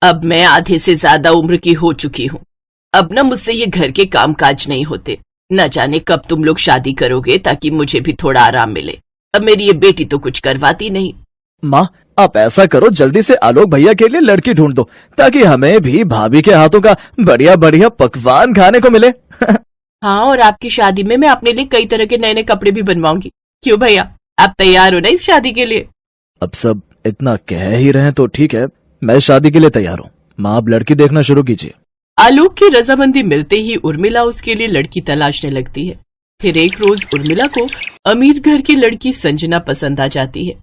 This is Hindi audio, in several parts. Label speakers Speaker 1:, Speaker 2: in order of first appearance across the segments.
Speaker 1: अब मैं आधे से ज्यादा उम्र की हो चुकी हूँ। अब ना मुझसे ये घर के कामकाज नहीं होते। न जाने कब तुम लोग शादी करोगे ताकि मुझे भी थोड़ा आराम मिले। अब मेरी ये बेटी तो कुछ करवाती नहीं।
Speaker 2: माँ, आप ऐसा करो, जल्दी से आलोक भैया के लिए लड़की ढूंढ दो ताकि हमें भी भाभी के हाथों का बढ़िया बढ़िया पकवान खाने को मिले।
Speaker 1: हाँ, और आपकी शादी में मैं अपने लिए कई तरह के नए नए कपड़े भी बनवाऊंगी। क्यों भैया, आप तैयार हो ना इस शादी के लिए?
Speaker 2: अब सब इतना कह ही रहे हैं तो ठीक है, मैं शादी के लिए तैयार हूँ। माँ, आप लड़की देखना शुरू कीजिए।
Speaker 1: आलोक की रजामंदी मिलते ही उर्मिला उसके लिए लड़की तलाशने लगती है। फिर एक रोज उर्मिला को अमीर घर की लड़की संजना पसंद आ जाती है।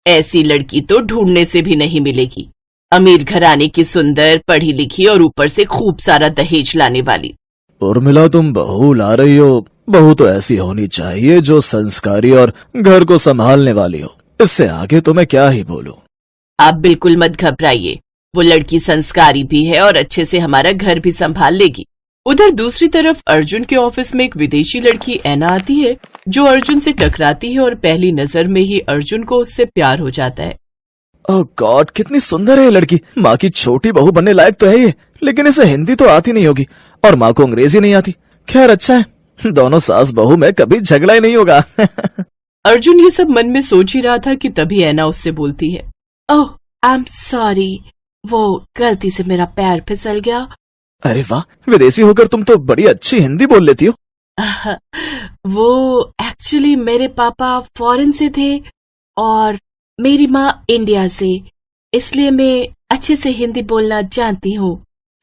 Speaker 1: ऐसी लड़की तो ढूंढने से भी नहीं मिलेगी। अमीर घराने की, सुंदर, पढ़ी लिखी और ऊपर से खूब सारा दहेज लाने वाली।
Speaker 2: उर्मिला, तुम बहू ला रही हो। बहू तो ऐसी होनी चाहिए जो संस्कारी और घर को संभालने वाली हो। इससे आगे तो मैं क्या ही बोलूं।
Speaker 1: आप बिल्कुल मत घबराइए, वो लड़की संस्कारी भी है और अच्छे से हमारा घर भी संभाल लेगी। उधर दूसरी तरफ अर्जुन के ऑफिस में एक विदेशी लड़की ऐना आती है जो अर्जुन से टकराती है और पहली नजर में ही अर्जुन को उससे प्यार हो जाता है।
Speaker 2: ओह गॉड, कितनी सुंदर है ये लड़की। माँ की छोटी बहू बनने लायक तो है ये, लेकिन इसे हिंदी तो आती नहीं होगी और माँ को अंग्रेजी नहीं आती। खैर अच्छा है, दोनों सास बहू में कभी झगड़ा ही नहीं होगा।
Speaker 1: अर्जुन ये सब मन में सोच ही रहा था कि तभी ऐना उससे बोलती है, ओह आई एम सॉरी, वो गलती से मेरा पैर फिसल गया।
Speaker 2: अरे वाह, विदेशी होकर तुम तो बड़ी अच्छी हिंदी बोल लेती हो।
Speaker 1: वो एक्चुअली मेरे पापा फॉरेन से थे और मेरी माँ इंडिया से, इसलिए मैं अच्छे से हिंदी बोलना जानती हूँ।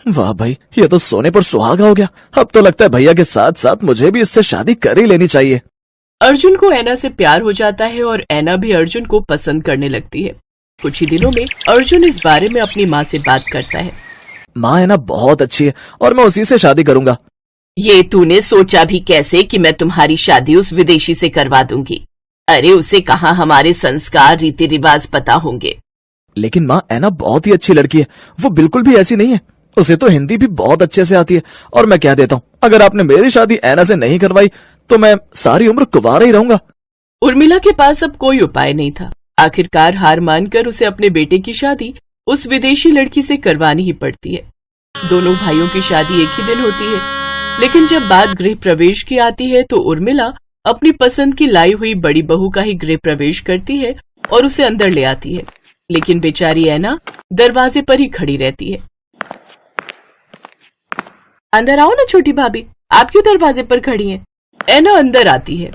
Speaker 2: वाह भाई, ये तो सोने पर सुहागा हो गया। अब तो लगता है भैया के साथ साथ मुझे भी इससे शादी कर ही लेनी चाहिए।
Speaker 1: अर्जुन को ऐना से प्यार हो जाता है और ऐना भी अर्जुन को पसंद करने लगती है। कुछ ही दिनों में अर्जुन इस बारे में अपनी माँ से बात करता है।
Speaker 2: माँ ऐना बहुत अच्छी है और मैं उसी से शादी करूंगा।
Speaker 1: ये तूने सोचा भी कैसे कि मैं तुम्हारी शादी उस विदेशी से करवा दूंगी? अरे उसे कहाँ हमारे संस्कार, रीति रिवाज पता होंगे।
Speaker 2: लेकिन माँ, ऐना बहुत ही अच्छी लड़की है। वो बिल्कुल भी ऐसी नहीं है। उसे तो हिंदी भी बहुत अच्छे से आती है। और मैं कह देता हूँ, अगर आपने मेरी शादी ऐना से नहीं करवाई तो मैं सारी उम्र कुंवारा ही रहूंगा।
Speaker 1: उर्मिला के पास अब कोई उपाय नहीं था। आखिरकार हार मानकर उसे अपने बेटे की शादी उस विदेशी लड़की से करवानी ही पड़ती है। दोनों भाइयों की शादी एक ही दिन होती है, लेकिन जब बात गृह प्रवेश की आती है तो उर्मिला अपनी पसंद की लाई हुई बड़ी बहू का ही गृह प्रवेश करती है और उसे अंदर ले आती है। लेकिन बेचारी ऐना दरवाजे पर ही खड़ी रहती है। अंदर आओ ना छोटी भाभी, आप क्यों दरवाजे पर खड़ी हैं? ऐना अंदर आती है।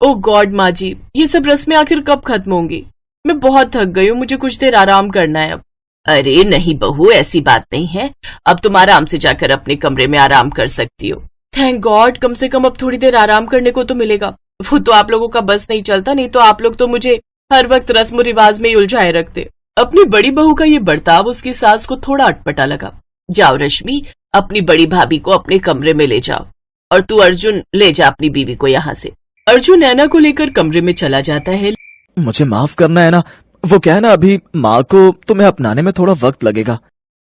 Speaker 1: ओह गॉड माँ जी, ये सब रस्में आखिर कब खत्म होंगी? मैं बहुत थक गई हूँ, मुझे कुछ देर आराम करना है अब। अरे नहीं बहू, ऐसी बात नहीं है। अब तुम आराम से जाकर अपने कमरे में आराम कर सकती हो। थैंक गॉड, कम से कम अब थोड़ी देर आराम करने को तो मिलेगा। वो तो आप लोगों का बस नहीं चलता, नहीं तो आप लोग तो मुझे हर वक्त रस्म रिवाज में ही उलझाए रखते। अपनी बड़ी बहू का ये बर्ताव उसकी सास को थोड़ा अटपटा लगा। जाओ रश्मि, अपनी बड़ी भाभी को अपने कमरे में ले जाओ, और तू अर्जुन ले जा अपनी बीवी को यहाँ से। अर्जुन ऐना को लेकर कमरे में चला जाता है।
Speaker 2: मुझे माफ करना है ना, वो क्या है ना, अभी माँ को तुम्हें अपनाने में थोड़ा वक्त लगेगा।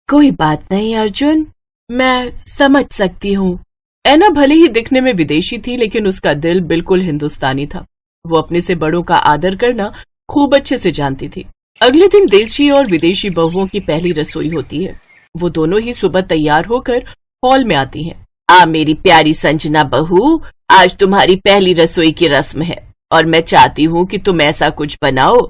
Speaker 1: कोई बात नहीं अर्जुन, मैं समझ सकती हूँ। ऐना भले ही दिखने में विदेशी थी, लेकिन उसका दिल बिल्कुल हिंदुस्तानी था। वो अपने से बड़ों का आदर करना खूब अच्छे से जानती थी। अगले दिन देशी और विदेशी बहुओं की पहली रसोई होती है। वो दोनों ही सुबह तैयार होकर हॉल में आती हैं। आ मेरी प्यारी संजना बहू, आज तुम्हारी पहली रसोई की रस्म है और मैं चाहती हूँ कि तुम ऐसा कुछ बनाओ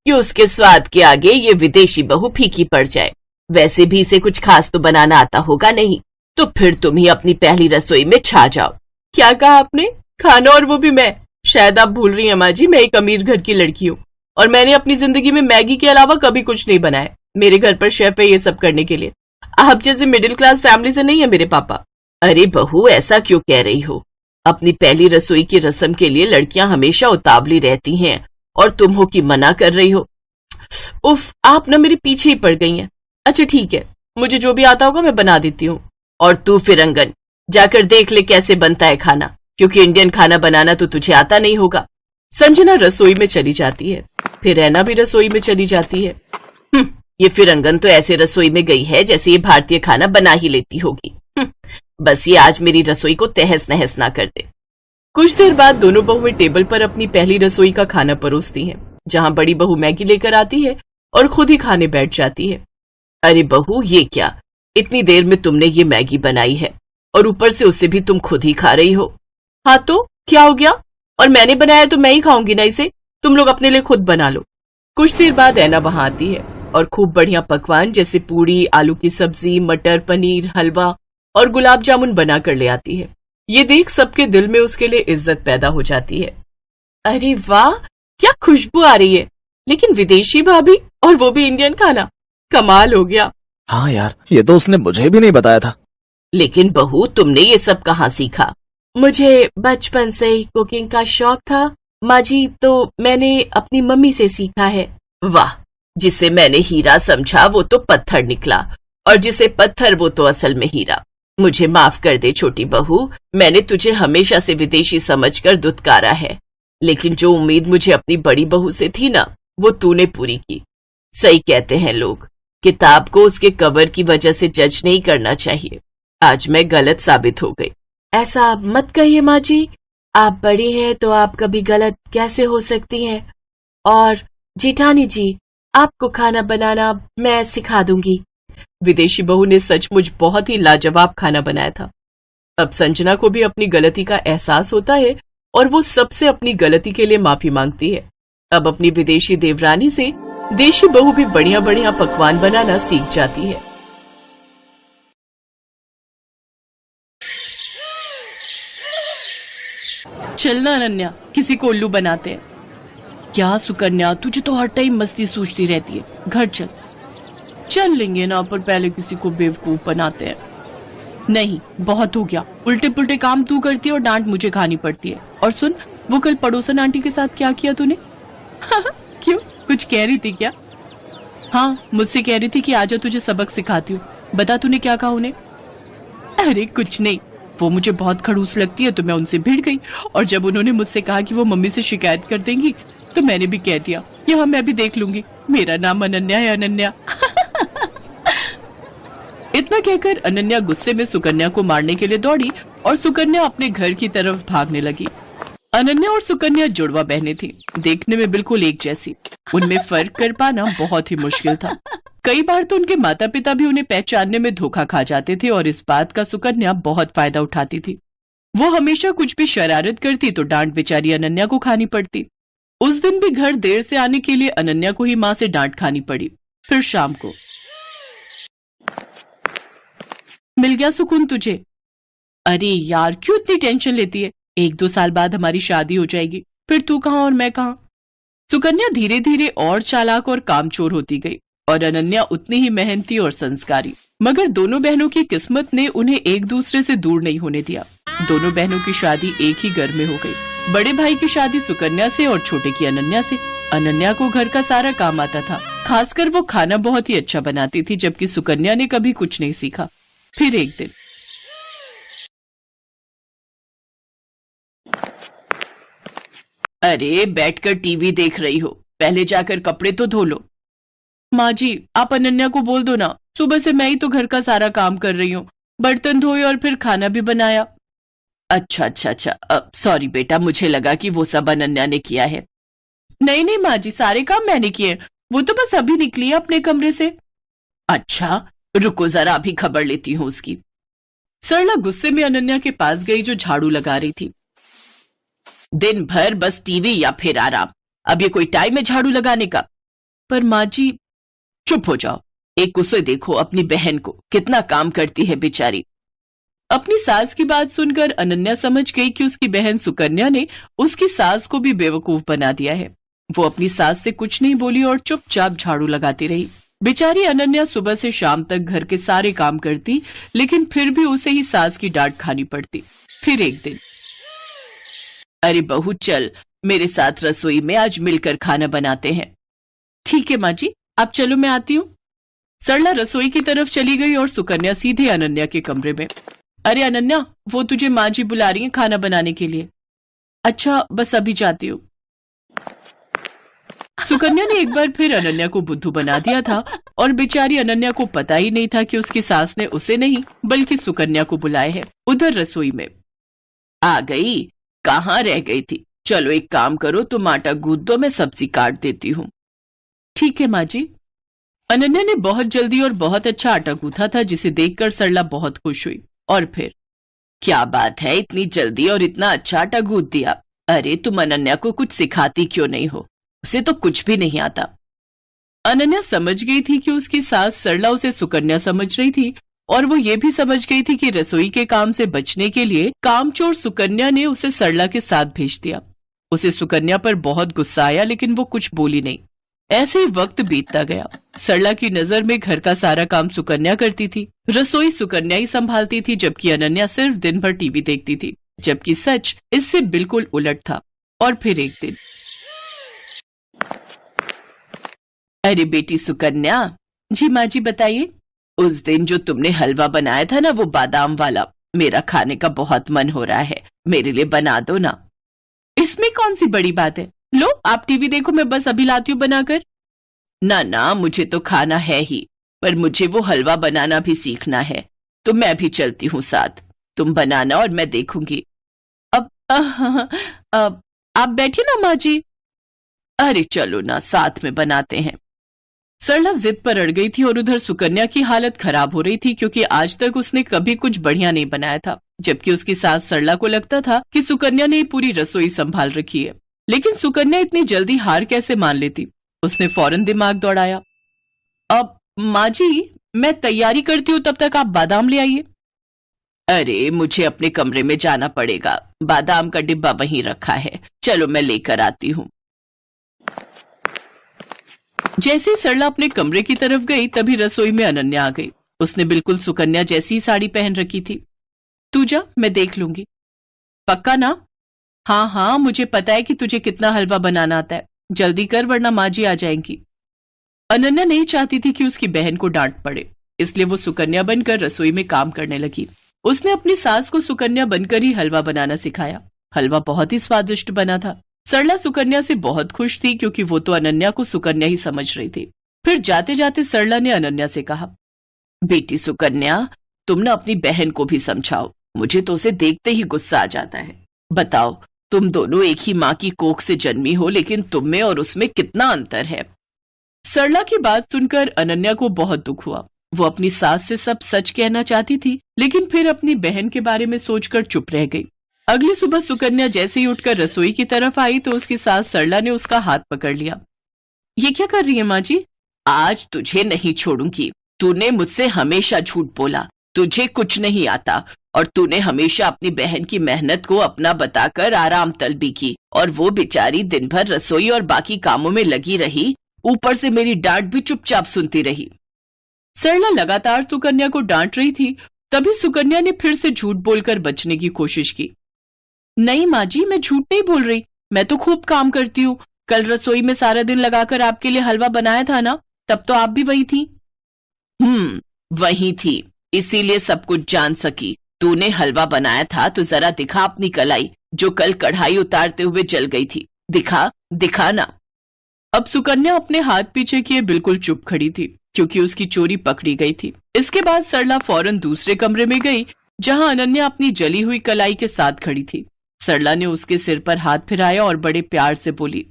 Speaker 1: कि उसके स्वाद के आगे ये विदेशी बहू फीकी पड़ जाए। वैसे भी इसे कुछ खास तो बनाना आता होगा नहीं, तो फिर तुम ही अपनी पहली रसोई में छा जाओ। क्या कहा आपने? खाना, और वो भी मैं? शायद आप भूल रही हैं माँ जी, मैं एक अमीर घर की लड़की हूँ और मैंने अपनी जिंदगी में मैगी के अलावा कभी कुछ नहीं बनाया। मेरे घर पर शेफ है ये सब करने के लिए। आप जैसे मिडिल क्लास फैमिली से नहीं है मेरे पापा। अरे बहू, ऐसा क्यों कह रही हो? अपनी पहली रसोई की रस्म के लिए लड़कियां हमेशा उतावली रहती हैं और तुम हो कि मना कर रही हो। उफ, आप ना मेरे पीछे ही पड़ गई हैं। अच्छा ठीक है, मुझे जो भी आता होगा मैं बना देती हूँ। और तू फिरंगन, जाकर देख ले कैसे बनता है खाना, क्योंकि इंडियन खाना बनाना तो तुझे आता नहीं होगा। संजना रसोई में चली जाती है। फिर ऐना भी रसोई में चली जाती है। ये फिरंगन तो ऐसे रसोई में गई है जैसे ये भारतीय खाना बना ही लेती होगी। बस ये आज मेरी रसोई को तहस नहस ना कर दे। कुछ देर बाद दोनों बहुएं टेबल पर अपनी पहली रसोई का खाना परोसती हैं, जहां बड़ी बहू मैगी लेकर आती है और खुद ही खाने बैठ जाती है। अरे बहू, ये क्या, इतनी देर में तुमने ये मैगी बनाई है और ऊपर से उसे भी तुम खुद ही खा रही हो। हाँ तो क्या हो गया, और मैंने बनाया तो मैं ही खाऊंगी ना इसे, तुम लोग अपने लिए खुद बना लो। कुछ देर बाद ऐना वहां आती है और खूब बढ़िया पकवान जैसे पूड़ी, आलू की सब्जी, मटर पनीर, हलवा और गुलाब जामुन बना कर ले आती है। ये देख सबके दिल में उसके लिए इज्जत पैदा हो जाती है। अरे वाह, क्या खुशबू आ रही है, लेकिन विदेशी भाभी और वो भी इंडियन खाना, कमाल हो गया।
Speaker 2: हाँ यार, ये तो उसने मुझे भी नहीं बताया था।
Speaker 1: लेकिन बहू, तुमने ये सब कहाँ सीखा? मुझे बचपन से ही कुकिंग का शौक था माँ जी, तो मैंने अपनी मम्मी से सीखा है। वाह, जिसे मैंने हीरा समझा वो तो पत्थर निकला, और जिसे पत्थर वो तो असल में हीरा। मुझे माफ कर दे छोटी बहू, मैंने तुझे हमेशा से विदेशी समझकर दुत्कारा है, लेकिन जो उम्मीद मुझे अपनी बड़ी बहू से थी ना, वो तूने पूरी की। सही कहते हैं लोग, किताब को उसके कवर की वजह से जज नहीं करना चाहिए। आज मैं गलत साबित हो गई। ऐसा मत कहिए माँ जी, आप बड़ी हैं तो आप कभी गलत कैसे हो सकती हैं। और जेठानी जी, आपको खाना बनाना मैं सिखा दूंगी। विदेशी बहू ने सचमुच बहुत ही लाजवाब खाना बनाया था। अब संजना को भी अपनी गलती का एहसास होता है और वो सबसे अपनी गलती के लिए माफी मांगती है। अब अपनी विदेशी देवरानी से देशी बहू भी बढ़िया बढ़िया पकवान बनाना सीख जाती है। चलना अनन्या, किसी को उल्लू बनाते हैं। क्या सुकन्या, तुझे तो हर टाइम मस्ती सूझती रहती है, घर चल। चल लेंगे ना, पर पहले किसी को बेवकूफ बनाते हैं। नहीं, बहुत हो गया, उल्टे पुल्टे काम तू करती है और डांट मुझे खानी पड़ती है। और सुन, वो कल पड़ोसन आंटी के साथ क्या किया तूने? क्यों, कुछ कह रही थी क्या? हाँ, मुझसे कह रही थी कि आजा तुझे सबक सिखाती हूँ। बता तूने क्या कहा उन्हें? अरे कुछ नहीं, वो मुझे बहुत खड़ूस लगती है तो मैं उनसे भिड़ गई, और जब उन्होंने मुझसे कहा कि वो मम्मी से शिकायत कर देंगी तो मैंने भी कह दिया कि हाँ मैं भी देख लूंगी, मेरा नाम अनन्या है, अनन्या। इतना कहकर अनन्या गुस्से में सुकन्या को मारने के लिए दौड़ी और सुकन्या अपने घर की तरफ भागने लगी। अनन्या और सुकन्या जुड़वा बहनें थी, देखने में बिल्कुल एक जैसी। उनमें फर्क कर पाना बहुत ही मुश्किल था। कई बार तो उनके माता पिता भी उन्हें पहचानने में धोखा खा जाते थे और इस बात का सुकन्या बहुत फायदा उठाती थी। वो हमेशा कुछ भी शरारत करती तो डांट बेचारी अनन्या को खानी पड़ती। उस दिन भी घर देर से आने के लिए अनन्या को ही माँ से डांट खानी पड़ी। फिर शाम को, मिल गया सुकून तुझे? अरे यार, क्यों इतनी टेंशन लेती है? 1-2 साल बाद हमारी शादी हो जाएगी, फिर तू कहाँ और मैं कहाँ। सुकन्या धीरे धीरे और चालाक और कामचोर होती गई और अनन्या उतनी ही मेहनती और संस्कारी। मगर दोनों बहनों की किस्मत ने उन्हें एक दूसरे से दूर नहीं होने दिया। दोनों बहनों की शादी एक ही घर में हो गई। बड़े भाई की शादी सुकन्या से और छोटे की अनन्या से। अनन्या को घर का सारा काम आता था, खासकर वो खाना बहुत ही अच्छा बनाती थी, जबकि सुकन्या ने कभी कुछ नहीं सीखा। फिर एक दिन, अरे बैठकर टीवी देख रही हो, पहले जाकर कपड़े तो धो लो। माँ जी, आप अनन्या को बोल दो ना, सुबह से मैं ही तो घर का सारा काम कर रही हूँ, बर्तन धोए और फिर खाना भी बनाया। अच्छा अच्छा अच्छा, सॉरी बेटा, मुझे लगा कि वो सब अनन्या ने किया है। नहीं नहीं माँ जी, सारे काम मैंने किए, वो तो बस अभी निकली है अपने कमरे से। अच्छा, रुको जरा, अभी खबर लेती हूँ उसकी। सरला गुस्से में अनन्या के पास गई जो झाड़ू लगा रही थी। दिन भर बस टीवी या फिर आराम, अब ये कोई टाइम है झाड़ू लगाने का? पर माँ जी। चुप हो जाओ, एक उसे देखो, अपनी बहन को, कितना काम करती है बेचारी। अपनी सास की बात सुनकर अनन्या समझ गई कि उसकी बहन सुकन्या ने उसकी सास को भी बेवकूफ बना दिया है। वो अपनी सास से कुछ नहीं बोली और चुपचाप झाड़ू लगाती रही। बेचारी अनन्या सुबह से शाम तक घर के सारे काम करती, लेकिन फिर भी उसे ही सास की डांट खानी पड़ती। फिर एक दिन, अरे बहू चल मेरे साथ रसोई में, आज मिलकर खाना बनाते हैं। ठीक है माँ जी, आप चलो, मैं आती हूँ। सरला रसोई की तरफ चली गई और सुकन्या सीधे अनन्या के कमरे में। अरे अनन्या, वो तुझे माँ जी बुला रही है खाना बनाने के लिए। अच्छा, बस अभी जाती हूँ। सुकन्या ने एक बार फिर अनन्या को बुद्धू बना दिया था और बेचारी अनन्या को पता ही नहीं था कि उसकी सास ने उसे नहीं बल्कि सुकन्या को बुलाया है। उधर रसोई में, आ गई, कहाँ रह गई थी? चलो एक काम करो, तुम आटा गूंथ दो, मैं सब्जी काट देती हूँ। ठीक है माँ जी। अनन्या ने बहुत जल्दी और बहुत अच्छा आटा गूंथा था, जिसे देखकर सरला बहुत खुश हुई। और फिर, क्या बात है, इतनी जल्दी और इतना अच्छा आटा गूंथ दिया। अरे तुम अनन्या को कुछ सिखाती क्यों नहीं हो, उसे तो कुछ भी नहीं आता। अनन्या समझ गई थी कि उसकी सास सरला उसे सुकन्या समझ रही थी, और वो ये भी समझ गई थी कि रसोई के काम से बचने के लिए कामचोर सुकन्या ने उसे सरला के साथ भेज दिया। उसे सुकन्या पर बहुत गुस्सा आया, लेकिन वो कुछ बोली नहीं। ऐसे ही वक्त बीतता गया। सरला की नजर में घर का सारा काम सुकन्या करती थी, रसोई सुकन्या ही संभालती थी, जबकि अनन्या सिर्फ दिन भर टीवी देखती थी। जबकि सच इससे बिल्कुल उलट था। और फिर एक दिन, अरे बेटी सुकन्या। जी माँ जी, बताइए। उस दिन जो तुमने हलवा बनाया था ना, वो बादाम वाला, मेरा खाने का बहुत मन हो रहा है, मेरे लिए बना दो ना। इसमें कौन सी बड़ी बात है, लो आप टीवी देखो, मैं बस अभी लाती हूँ बनाकर। ना ना, मुझे तो खाना है ही, पर मुझे वो हलवा बनाना भी सीखना है, तो मैं भी चलती हूँ साथ। तुम बनाना और मैं देखूंगी। अब आप बैठिए ना माँ जी। अरे चलो ना, साथ में बनाते हैं। सरला जिद पर अड़ गई थी, और उधर सुकन्या की हालत खराब हो रही थी, क्योंकि आज तक उसने कभी कुछ बढ़िया नहीं बनाया था। जबकि उसकी सास सरला को लगता था कि सुकन्या ने पूरी रसोई संभाल रखी है। लेकिन सुकन्या इतनी जल्दी हार कैसे मान लेती। उसने फौरन दिमाग दौड़ाया। अब माँ जी, मैं तैयारी करती हूँ, तब तक आप बादाम ले आइए। अरे मुझे अपने कमरे में जाना पड़ेगा, बादाम का डिब्बा वहीं रखा है, चलो मैं लेकर आती हूँ। जैसे ही सरला अपने कमरे की तरफ गई, तभी रसोई में अनन्या आ गई। उसने बिल्कुल सुकन्या जैसी ही साड़ी पहन रखी थी। तू जा, मैं देख लूंगी। पक्का ना? हाँ हाँ, मुझे पता है कि तुझे कितना हलवा बनाना आता है, जल्दी कर वरना माँ जी आ जाएंगी। अनन्या नहीं चाहती थी कि उसकी बहन को डांट पड़े, इसलिए वो सुकन्या बनकर रसोई में काम करने लगी। उसने अपनी सास को सुकन्या बनकर ही हलवा बनाना सिखाया। हलवा बहुत ही स्वादिष्ट बना था। सरला सुकन्या से बहुत खुश थी, क्योंकि वो तो अनन्या को सुकन्या ही समझ रही थी। फिर जाते जाते सरला ने अनन्या से कहा, बेटी सुकन्या, तुम ना अपनी बहन को भी समझाओ, मुझे तो उसे देखते ही गुस्सा आ जाता है। बताओ, तुम दोनों एक ही माँ की कोख से जन्मी हो, लेकिन तुम में और उसमें कितना अंतर है। सरला की बात सुनकर अनन्या को बहुत दुख हुआ। वो अपनी सास से सब सच कहना चाहती थी, लेकिन फिर अपनी बहन के बारे में सोचकर चुप रह गई। अगली सुबह सुकन्या जैसे ही उठकर रसोई की तरफ आई, तो उसकी सास सरला ने उसका हाथ पकड़ लिया। ये क्या कर रही है माँ जी? आज तुझे नहीं छोड़ूंगी। तूने मुझसे हमेशा झूठ बोला, तुझे कुछ नहीं आता, और तूने हमेशा अपनी बहन की मेहनत को अपना बताकर आराम तलबी की, और वो बेचारी दिन भर रसोई और बाकी कामों में लगी रही, ऊपर से मेरी डांट भी चुपचाप सुनती रही। सरला लगातार सुकन्या को डांट रही थी। तभी सुकन्या ने फिर से झूठ बोलकर बचने की कोशिश की। नहीं माँ जी, मैं झूठ नहीं बोल रही, मैं तो खूब काम करती हूँ। कल रसोई में सारा दिन लगाकर आपके लिए हलवा बनाया था ना, तब तो आप भी वही थी। वही थी, इसीलिए सब कुछ जान सकी। तूने हलवा बनाया था तो जरा दिखा अपनी कलाई, जो कल कढ़ाई उतारते हुए जल गई थी। दिखा, दिखा ना। अब सुकन्या अपने हाथ पीछे किए बिल्कुल चुप खड़ी थी, क्योंकि उसकी चोरी पकड़ी गई थी। इसके बाद सरला फौरन दूसरे कमरे में गई, जहां अनन्या अपनी जली हुई कलाई के साथ खड़ी थी। सरला ने उसके सिर पर हाथ फिराया और बड़े प्यार से बोली,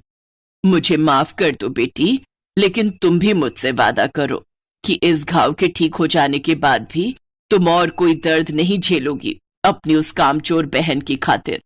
Speaker 1: मुझे माफ कर दो बेटी, लेकिन तुम भी मुझसे वादा करो कि इस घाव के ठीक हो जाने के बाद भी तुम और कोई दर्द नहीं झेलोगी अपनी उस कामचोर बहन की खातिर।